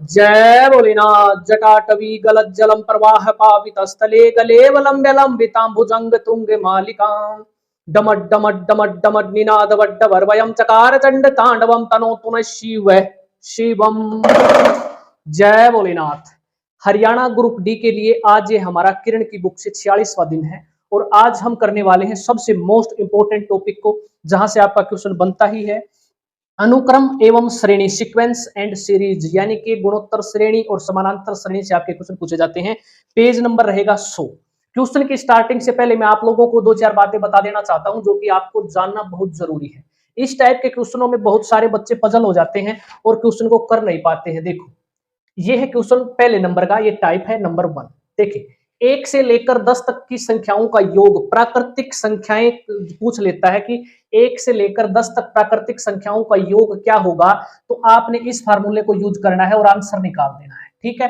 जय भोलेनाथ। जटाटवी गलत जलम प्रवाह पावित स्थले गलेवलंब्य लंबितांबुजंग तुंग मालिकां डमड डमड डमड डमड निनाद वड्डवर्वयं चकार चंड तांडवम तनोतु न शिव शिवम। जय भोलेनाथ। हरियाणा ग्रुप डी के लिए आज ये हमारा किरण की बुक से 46वां दिन है और आज हम करने वाले हैं सबसे मोस्ट इंपोर्टेंट टॉपिक को, जहां से आपका क्वेश्चन बनता ही है अनुक्रम एवं श्रेणी, सीक्वेंस एंड सीरीज, यानी कि गुणोत्तर श्रेणी और समानांतर श्रेणी से आपके क्वेश्चन पूछे जाते हैं। पेज नंबर रहेगा 100। क्वेश्चन की स्टार्टिंग से पहले मैं आप लोगों को दो चार बातें बता देना चाहता हूं जो कि आपको जानना बहुत जरूरी है। इस टाइप के क्वेश्चनों में बहुत सारे बच्चे पजल हो जाते हैं और क्वेश्चन को कर नहीं पाते हैं। देखो, ये है क्वेश्चन पहले नंबर का, ये टाइप है नंबर 1। देखिए, 1 से लेकर 10 तक की संख्याओं का योग, प्राकृतिक संख्याएं पूछ लेता है कि 1 से लेकर 10 तक प्राकृतिक संख्याओं का योग क्या होगा, तो आपने इस फार्मूले को यूज करना है और आंसर निकाल देना है। ठीक है,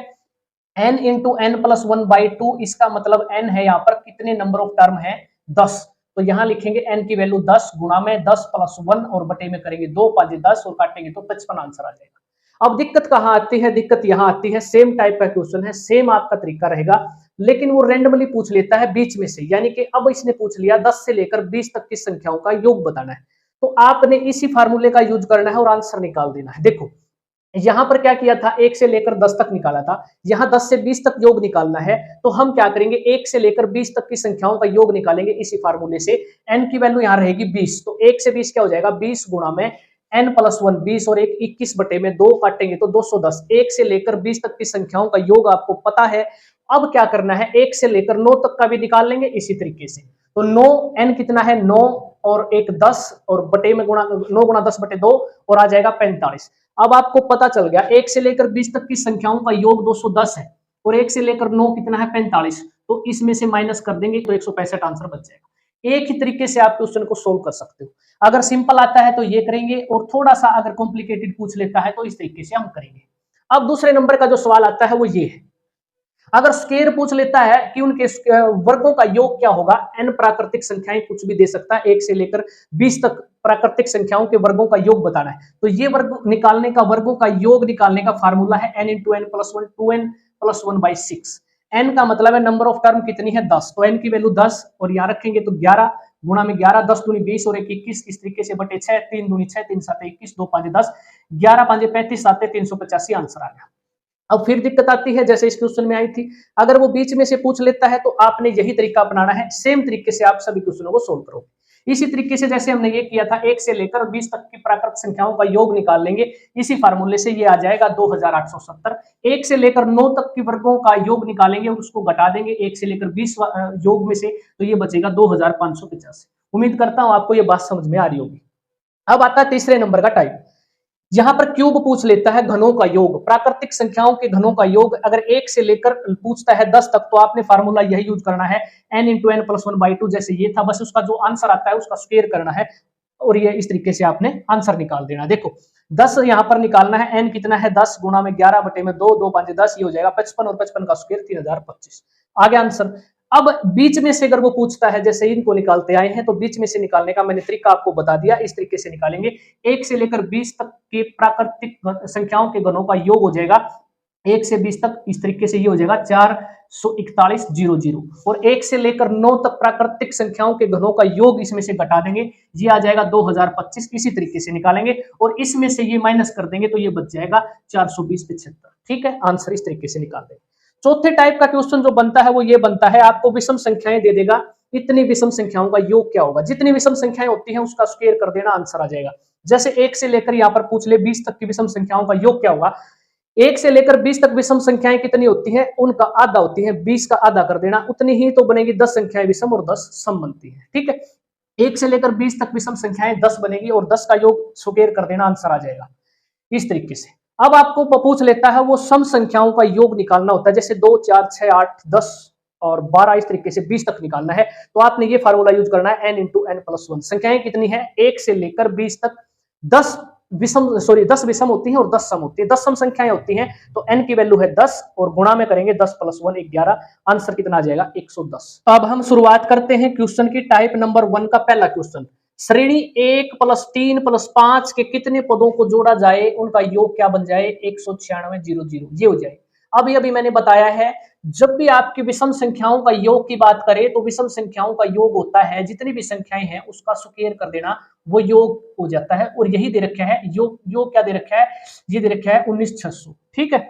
n इंटू एन प्लस 1/2, इसका मतलब n है यहाँ पर कितने नंबर ऑफ टर्म है 10, तो यहां लिखेंगे n की वैल्यू 10 गुणा में 10 प्लस 1 और बटे में करेंगे 2 5 10 और काटेंगे तो 55 आंसर आ जाएगा। अब दिक्कत कहां आती है? दिक्कत यहां आती है, सेम टाइप का क्वेश्चन है, सेम आपका तरीका रहेगा, लेकिन वो रेंडमली पूछ लेता है बीच में से, यानी कि अब इसने पूछ लिया 10 से लेकर 20 तक की संख्याओं का योग बताना है, तो आपने इसी फार्मूले का यूज करना है और आंसर निकाल देना है। देखो, यहां पर क्या किया था, 1 से लेकर 10 तक निकाला था, यहां 10 से 20 तक योग निकालना है, तो हम क्या करेंगे, 1 से लेकर 20 तक की संख्याओं का योग निकालेंगे इसी फार्मूले से। n की वैल्यू यहां रहेगी 20, तो 1 से 20 क्या हो जाएगा, 20 गुणा में n प्लस 1 20 और 1 21 बटे में 2 काटेंगे तो 210। 1 से लेकर 20 तक की संख्याओं का योग आपको पता है। अब क्या करना है, 1 से लेकर 9 तक का भी निकाल लेंगे इसी तरीके से। तो 9 n कितना है, 9 और 1 10 और बटे में गुणा 9 गुणा 10 बटे 2 और आ जाएगा 45। अब आपको पता चल गया 1 से लेकर 20 तक की संख्याओं का योग 210 है और 1 से लेकर 9 कितना है 45, तो इसमें से माइनस कर देंगे तो 165 आंसर बच जाएगा। एक ही तरीके से आप क्वेश्चन को सोल्व कर सकते हो। अगर सिंपल आता है तो ये करेंगे और थोड़ा सा अगर कॉम्प्लिकेटेड पूछ लेता है तो इस तरीके से हम करेंगे। अब दूसरे नंबर का जो सवाल आता है वो ये है, अगर स्क्वायर पूछ लेता है कि उनके वर्गों का योग क्या होगा, n प्राकृतिक संख्याएं कुछ भी दे सकता है, 1 से लेकर 20 तक प्राकृतिक संख्याओं के वर्गों का योग बताना है, तो ये वर्ग निकालने का, वर्गों का योग निकालने का फार्मूला है n into N plus 1 2n plus 1/6। n का मतलब है नंबर ऑफ टर्म कितनी है 10, तो n की वैल्यू 10 और यहाँ रखेंगे तो 11 गुणा में 11 10 दूनी 20 और 1 21, इस तरीके से बटे 6 3 दूनी 6 3 7 21 2 5 10 11 5 35 7 385 आंसर आ गया। अब फिर दिक्कत आती है जैसे इस क्वेश्चन में आई थी, अगर वो बीच में से पूछ लेता है तो आपने यही तरीका अपनाना है, सेम तरीके से आप सभी क्वेश्चनों को सोल्व करोगे। इसी तरीके से जैसे हमने ये किया था, 1 से लेकर 20 तक की प्राकृतिक संख्याओं का योग निकाल लेंगे इसी फार्मूले से, ये आ जाएगा 2870। 1 से लेकर 9 तक की वर्गों का योग निकालेंगे और उसको घटा देंगे 1 से लेकर 20 योग में से, तो ये बचेगा 2585। उम्मीद करता हूं आपको ये बात समझ में आ रही होगी। अब आता है तीसरे नंबर का टाइप, यहां पर क्यूब पूछ लेता है घनों का योग, प्राकृतिक संख्याओं के घनों का योग अगर 1 से लेकर पूछता है 10 तक, तो आपने फार्मूला यही यूज करना है n इंटू एन प्लस 1/2, जैसे ये था, बस उसका जो आंसर आता है उसका स्क्वायर करना है और ये इस तरीके से आपने आंसर निकाल देना। देखो 10 यहां पर निकालना है, n कितना है 10 गुणा में 11 बटे में 2 2 5 10, ये हो जाएगा 55 और 55 का स्क्वायर 3025 आ गया आंसर। अब बीच में से अगर वो पूछता है, जैसे इनको निकालते आए हैं, तो बीच में से निकालने का मैंने तरीका आपको बता दिया, इस तरीके से निकालेंगे। 1 से लेकर 20 तक के प्राकृतिक संख्याओं के घनों का योग हो जाएगा 1 से 20 तक, इस तरीके से ये हो जाएगा 441,000 और 1 से लेकर 9 तक प्राकृतिक संख्याओं के घनों का योग इसमें से घटा देंगे, ये आ जाएगा 2025, इसी तरीके से निकालेंगे और इसमें से ये माइनस कर देंगे तो ये बच जाएगा 420,75। ठीक है, आंसर इस तरीके से निकाल देंगे। चौथे टाइप का क्वेश्चन जो बनता है वो ये बनता है, आपको विषम संख्याएं दे देगा, इतनी विषम संख्याओं का योग क्या होगा, जितनी विषम संख्याएं होती हैं उसका स्क्वायर कर देना, आंसर आ जाएगा। जैसे 1 से लेकर यहाँ पर पूछ ले 20 तक की विषम संख्याओं का योग क्या होगा, 1 से लेकर 20 तक विषम संख्याएं कितनी होती हैं, उनका आधा होती है, 20 का आधा कर देना, उतनी ही तो बनेगी 10 संख्याएं विषम और 10 सम बनती है। ठीक है, 1 से लेकर 20 तक विषम संख्याएं 10 बनेगी और 10 का योग स्क्वायर कर देना, आंसर आ जाएगा इस तरीके से। अब आपको पूछ लेता है वो सम संख्याओं का योग निकालना होता है, जैसे 2 4 6 8 10 और 12, इस तरीके से 20 तक निकालना है, तो आपने ये फार्मूला यूज करना है n इंटू एन प्लस 1। संख्याएं कितनी है, 1 से लेकर 20 तक 10 10 विषम होती हैं और 10 सम होती है, 10 सम संख्याएं होती हैं, तो n की वैल्यू है 10 और गुणा में करेंगे 10 प्लस 1 11, आंसर कितना आ जाएगा 110। अब हम शुरुआत करते हैं क्वेश्चन की, टाइप नंबर 1 का पहला क्वेश्चन। श्रेणी 1+3+5 के कितने पदों को जोड़ा जाए उनका योग क्या बन जाए 196 ये हो जाए। अभी अभी मैंने बताया है, जब भी आपकी विषम संख्याओं का योग की बात करें तो विषम संख्याओं का योग होता है जितनी भी संख्याएं हैं उसका स्क्वायर कर देना, वो योग हो जाता है। और यही दे रखा है योग क्या दे रखा है, ये दे रखा है 19600। ठीक है,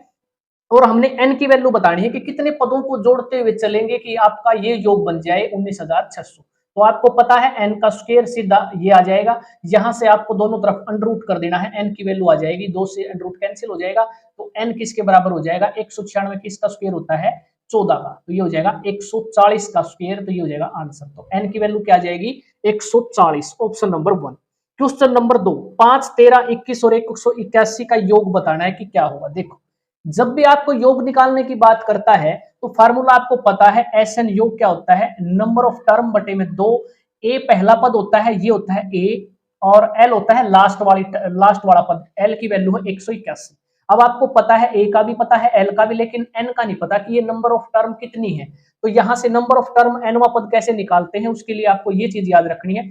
और हमने n की वैल्यू बतानी है कि कितने पदों को जोड़ते हुए चलेंगे कि आपका ये योग बन जाए 19600। तो आपको पता है n का स्क्वायर सीधा ये आ जाएगा, यहां से आपको दोनों तरफ अंडर रूट कर देना है, n की वैल्यू आ जाएगी, 2 से अंडर रूट कैंसिल हो जाएगा, तो n किसके बराबर हो जाएगा 196 किसका स्क्वायर होता है 14 का, तो ये हो जाएगा 140 का स्क्वायर, तो ये हो जाएगा आंसर। तो n की वैल्यू क्या आ जाएगी 140, ऑप्शन नंबर 1। क्वेश्चन नंबर 2, 5, 13, 21 और 181 का योग बताना है कि क्या होगा। देखो, जब भी आपको योग निकालने की बात करता है तो फार्मूला आपको पता है, एस एन योग क्या होता है नंबर ऑफ टर्म बटे में 2, ए पहला पद होता है ये होता है ए, और एल होता है लास्ट वाला पद, एल की वैल्यू है 181। अब आपको पता है ए का भी पता है एल का भी, लेकिन एन का नहीं पता कि ये नंबर ऑफ टर्म कितनी है। तो यहां से नंबर ऑफ टर्म एनवा पद कैसे निकालते हैं, उसके लिए आपको ये चीज याद रखनी है,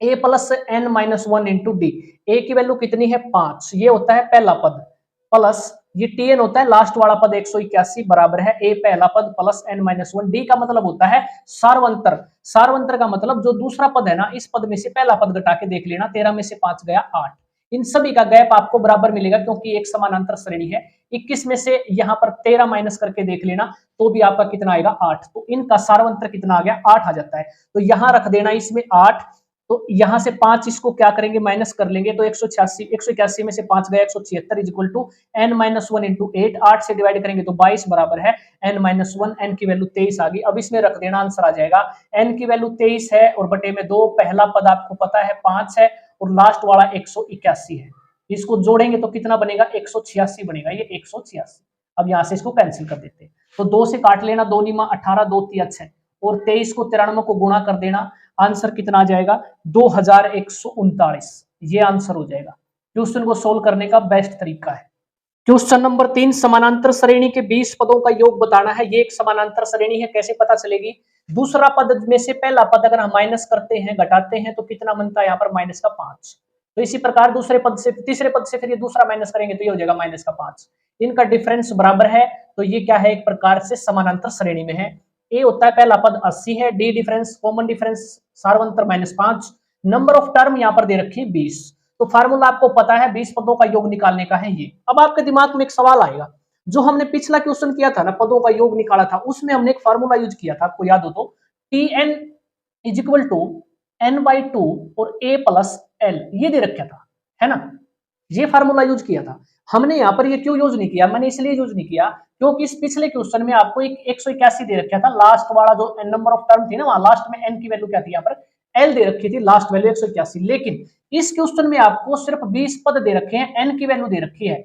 A plus N minus 1 into D. A की वैल्यू कितनी है 5, ये होता है पहला पद, प्लस ये टीएन होता है लास्ट वाला पद 181 बराबर है ए पहला पद प्लस एन माइनस 1। डी का मतलब होता है सार्वंतर, सार्वंतर का मतलब जो दूसरा पद है ना, इस पद में से पहला पद घटा के देख लेना, 13 में से 5 गया 8, इन सभी का गैप आपको बराबर मिलेगा क्योंकि एक समानांतर श्रेणी है। 21 में से यहाँ पर 13 माइनस करके देख लेना तो भी आपका कितना आएगा 8, तो इनका सार्वंतर कितना आ गया 8 आ जाता है। तो यहां रख देना इसमें 8, तो यहां से 5 इसको क्या करेंगे माइनस कर लेंगे, तो 181 में से 5 गया 176 is equal to n minus 1 into 8, 8 से डिवाइड करेंगे तो 22 बराबर है n माइनस 1, n की वैल्यू 23 आ गई। अब इसमें रख देना, आंसर आ जाएगा n की वैल्यू 23 है और बटे में 2, पहला पद आपको पता है 5 है और लास्ट वाला 181 है, इसको जोड़ेंगे तो कितना बनेगा 186 बनेगा, ये 186। अब यहां से इसको कैंसिल कर देते हैं, तो 2 से काट लेना, 2 नीमा 18, 2 तिया 6 और 23 को 93 को गुणा कर देना, आंसर कितना आ जाएगा 2139, ये आंसर हो जाएगा। क्वेश्चन को सोल्व करने का बेस्ट तरीका है। क्वेश्चन नंबर 3, समानांतर श्रेणी के 20 पदों का योग बताना है। ये एक समानांतर श्रेणी है, कैसे पता चलेगी, दूसरा पद में से पहला पद अगर हम माइनस करते हैं घटाते हैं तो कितना बनता है यहाँ पर माइनस का 5, तो इसी प्रकार दूसरे पद से तीसरे पद से फिर ये दूसरा माइनस करेंगे तो ये हो जाएगा माइनस का 5, इनका डिफरेंस बराबर है, तो ये क्या है एक प्रकार से समानांतर श्रेणी में है। ए होता है पहला पद 80 है, डी डिफरेंस कॉमन डिफरेंस सार्वंतर -5, नंबर ऑफ टर्म यहाँ पर दे रखी है 20, तो फार्मूला आपको पता है 20 पदों का योग निकालने का है ये। अब आपके दिमाग में एक सवाल आएगा, जो हमने पिछला क्वेश्चन किया था ना पदों का योग निकाला था, उसमें हमने एक फार्मूला यूज किया था, आपको याद हो तो T N is equal to n/2 और a प्लस एल, ये दे रखा था है ना, ये फार्मूला यूज किया था हमने। यहाँ पर ये क्यों यूज नहीं किया, मैंने इसलिए यूज नहीं किया क्योंकि इस पिछले क्वेश्चन में आपको एक 181 दे रखा था, लास्ट वाला जो नंबर ऑफ टर्म थी ना, वहां लास्ट में n की वैल्यू क्या थी, यहाँ पर l दे रखी थी, लास्ट वैल्यू 181, लेकिन इस क्वेश्चन में आपको सिर्फ 20 पद दे रखे हैं, n की वैल्यू दे रखी है,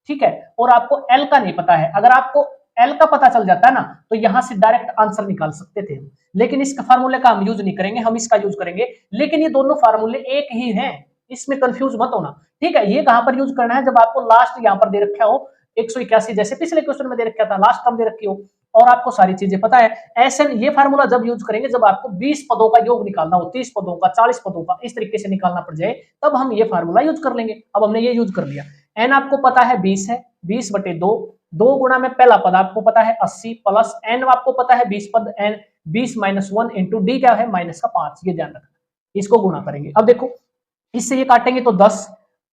ठीक है, और आपको l का नहीं पता है। अगर आपको l का पता चल जाता है ना तो यहां से डायरेक्ट आंसर निकाल सकते थे, लेकिन इसका फार्मूले का हम यूज नहीं करेंगे, हम इसका यूज करेंगे, लेकिन ये दोनों फार्मूले एक ही हैं, इसमें कंफ्यूज मत होना, ठीक है। ये कहां पर यूज करना है, जब आपको लास्ट यहां पर दे रखा हो 181 जैसे पिछले क्वेश्चन में दे रखा था, लास्ट टर्म दे रखी हो और आपको सारी चीजें पता है, ऐसे ये फार्मूला जब यूज करेंगे जब आपको 20 पदों का योग निकालना हो, 30 पदों का, 40 पदों का, इस तरीके से निकालना पड़ जाए, तब हम ये फार्मूला यूज कर लेंगे। अब हमने ये यूज कर लिया, एन आपको पता है 20 है, 20 बटे 2, 2 गुणा में पहला पद आपको पता है 80 प्लस एन आपको पता है 20 पद, एन 20 माइनस 1 इंटू डी क्या है माइनस का 5, ये ध्यान रखना, इसको गुणा करेंगे। अब देखो इससे ये काटेंगे तो 10,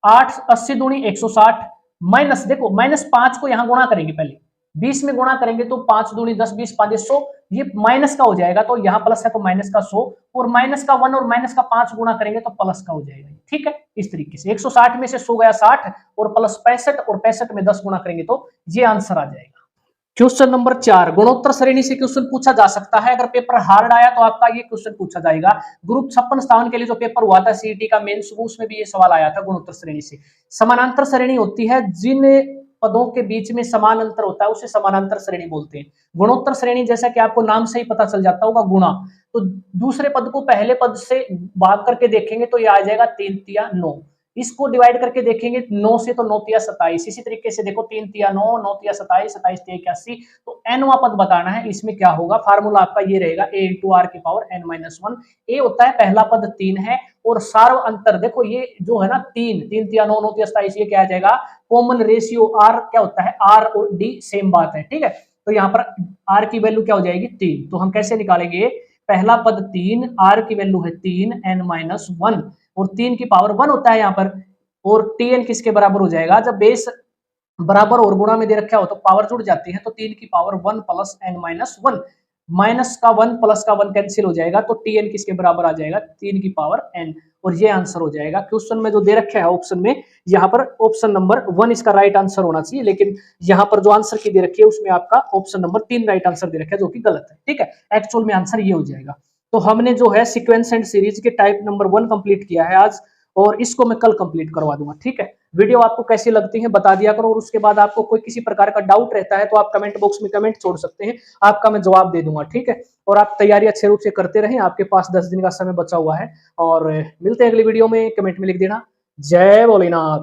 8 80 दूनी 160 माइनस, देखो माइनस 5 को यहां गुणा करेंगे, पहले 20 में गुणा करेंगे तो 5 दूनी 10, 20 5 100, ये माइनस का हो जाएगा, तो यहाँ प्लस है तो माइनस का 100 और माइनस का 1 और माइनस का 5 गुणा करेंगे तो प्लस का हो जाएगा, ठीक है। इस तरीके से 160 में से 100 गया 60 और प्लस 65 और 65 में 10 गुणा करेंगे तो ये आंसर आ जाएगा। क्वेश्चन नंबर 4, गुणोत्तर श्रेणी से क्वेश्चन पूछा जा सकता है, अगर पेपर हार्ड आया तो आपका ये क्वेश्चन पूछा जाएगा। ग्रुप 56 के लिए जो पेपर हुआ था सीईटी का मेंस, उसमें भी ये सवाल आया था गुणोत्तर श्रेणी से। समानांतर श्रेणी होती है जिन पदों के बीच में समान अंतर होता है उसे समानांतर श्रेणी बोलते हैं। गुणोत्तर श्रेणी जैसा कि आपको नाम से ही पता चल जाता होगा, गुणा, तो दूसरे पद को पहले पद से भाग करके देखेंगे तो ये आ जाएगा 3 तिया 9, इसको डिवाइड करके देखेंगे 9 से तो 9 तिया 27, इसी तरीके से देखो 3 तिया 9, 9 तिया 27, 27 तिया 81, तो nवां पद बताना है। इसमें क्या होगा, फार्मूला आपका ये रहेगा a इंटू आर की पावर n माइनस 1। ए होता है पहला पद 3 है, और सार्व अंतर देखो ये जो है ना 3, 3 तिया 9, 9 तिया 27, ये क्या आ जाएगा, कॉमन रेशियो आर क्या होता है, आर और डी सेम बात है, ठीक है। तो यहाँ पर आर की वैल्यू क्या हो जाएगी 3, तो हम कैसे निकालेंगे, पहला पद 3, आर की वैल्यू है 3 n माइनस 1, और 3 की पावर 1 होता है यहाँ पर, और tn किसके बराबर हो जाएगा, जब बेस बराबर और गुणा में दे रखा हो तो पावर जुड़ जाती है, तो 3 की power 1 plus n minus 1, minus का 1 प्लस का 1 कैंसिल हो जाएगा, तो tn किसके बराबर आ जाएगा, 3 की पावर n, और ये आंसर हो जाएगा। क्वेश्चन में जो दे रखा है ऑप्शन में, यहाँ पर ऑप्शन नंबर 1 इसका राइट आंसर होना चाहिए, लेकिन यहाँ पर जो आंसर की दे रखी है उसमें आपका ऑप्शन नंबर 3 राइट आंसर दे रखा है, जो कि गलत है, ठीक है। एक्चुअल में आंसर ये हो जाएगा। तो हमने जो है सीक्वेंस एंड सीरीज के टाइप नंबर 1 कंप्लीट किया है आज, और इसको मैं कल कंप्लीट करवा दूंगा, ठीक है। वीडियो आपको कैसी लगती है बता दिया करो, और उसके बाद आपको कोई किसी प्रकार का डाउट रहता है तो आप कमेंट बॉक्स में कमेंट छोड़ सकते हैं, आपका मैं जवाब दे दूंगा, ठीक है। और आप तैयारी अच्छे रूप से करते रहें, आपके पास 10 दिन का समय बचा हुआ है, और मिलते हैं अगली वीडियो में। कमेंट में लिख देना जय भोलेनाथ।